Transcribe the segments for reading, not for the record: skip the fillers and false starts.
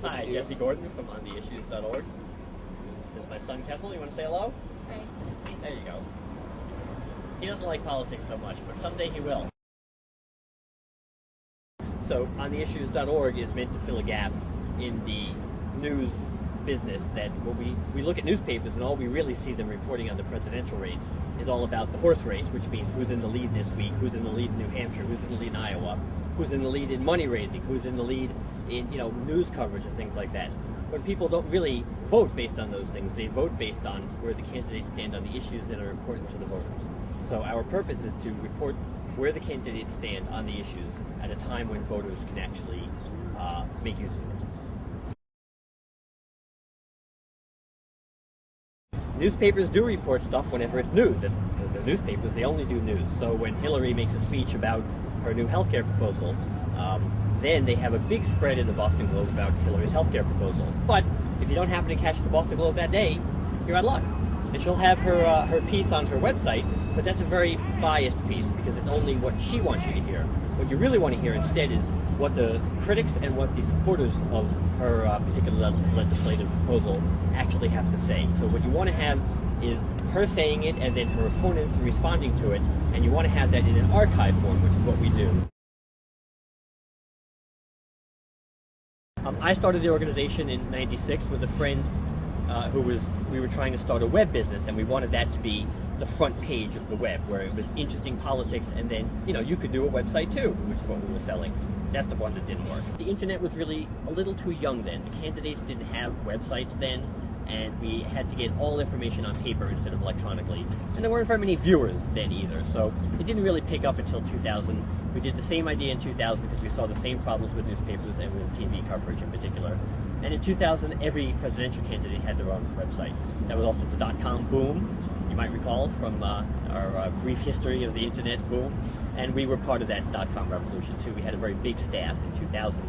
Hi, Jesse Gordon from OnTheIssues.org. This is my son Kessel. You want to say hello? Hi. There you go. He doesn't like politics so much, but someday he will. So, OnTheIssues.org is meant to fill a gap in the news business that when we look at newspapers and all we really see them reporting on the presidential race is all about the horse race, which means who's in the lead this week, who's in the lead in New Hampshire, who's in the lead in Iowa, who's in the lead in money raising, who's in the lead in news coverage and things like that. But people don't really vote based on those things. They vote based on where the candidates stand on the issues that are important to the voters. So our purpose is to report where the candidates stand on the issues at a time when voters can actually make use of it. Newspapers do report stuff whenever it's news, because they're newspapers, they only do news. So when Hillary makes a speech about her new healthcare proposal, then they have a big spread in the Boston Globe about Hillary's healthcare proposal. But if you don't happen to catch the Boston Globe that day, you're out of luck. And she'll have her piece on her website, but that's a very biased piece because it's only what she wants you to hear. What you really want to hear instead is what the critics and what the supporters of her particular legislative proposal actually have to say. So what you want to have is her saying it and then her opponents responding to it, and you want to have that in an archive form, which is what we do. I started the organization in '96 with a friend we were trying to start a web business, and we wanted that to be the front page of the web, where it was interesting politics, and then, you could do a website too, which is what we were selling. That's the one that didn't work. The internet was really a little too young then. The candidates didn't have websites then, and we had to get all information on paper instead of electronically. And there weren't very many viewers then either, so it didn't really pick up until 2000. We did the same idea in 2000 because we saw the same problems with newspapers and with TV coverage in particular. And in 2000, every presidential candidate had their own website. That was also the dot-com boom, you might recall from our brief history of the internet boom. And we were part of that dot-com revolution too. We had a very big staff in 2000.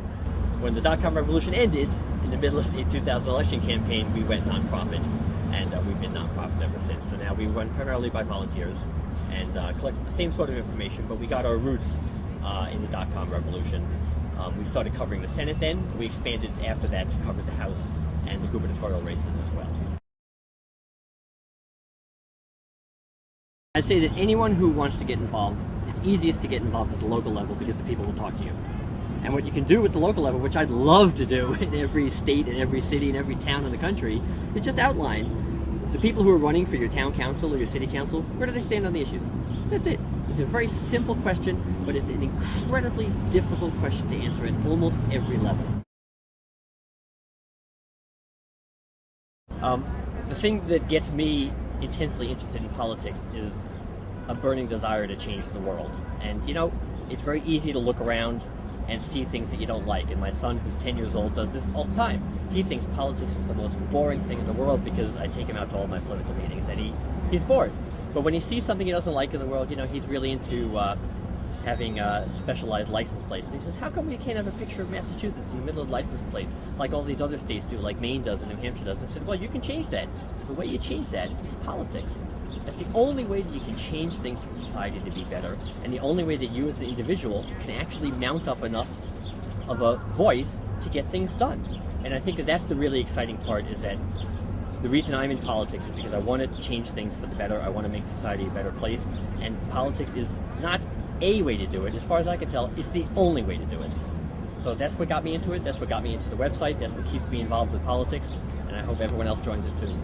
When the dot-com revolution ended, in the middle of the 2000 election campaign, we went nonprofit, and we've been nonprofit ever since. So now we run primarily by volunteers and collect the same sort of information, but we got our roots in the dot-com revolution. We started covering the Senate then. We expanded after that to cover the House and the gubernatorial races as well. I'd say that anyone who wants to get involved, it's easiest to get involved at the local level because the people will talk to you. And what you can do at the local level, which I'd love to do in every state and every city and every town in the country, is just outline the people who are running for your town council or your city council, where do they stand on the issues? That's it. It's a very simple question, but it's an incredibly difficult question to answer at almost every level. The thing that gets me intensely interested in politics is a burning desire to change the world. And it's very easy to look around and see things that you don't like. And my son, who's 10 years old, does this all the time. He thinks politics is the most boring thing in the world because I take him out to all my political meetings and he's bored. But when he sees something he doesn't like in the world, he's really into having specialized license plates. And he says, how come we can't have a picture of Massachusetts in the middle of license plates like all these other states do, like Maine does and New Hampshire does? And I said, well, you can change that. The way you change that is politics. That's the only way that you can change things in society to be better, and the only way that you as an individual can actually mount up enough of a voice to get things done. And I think that that's the really exciting part, is that the reason I'm in politics is because I want to change things for the better. I want to make society a better place, and politics is not a way to do it. As far as I can tell, it's the only way to do it. So that's what got me into it. That's what got me into the website. That's what keeps me involved with politics, and I hope everyone else joins it too.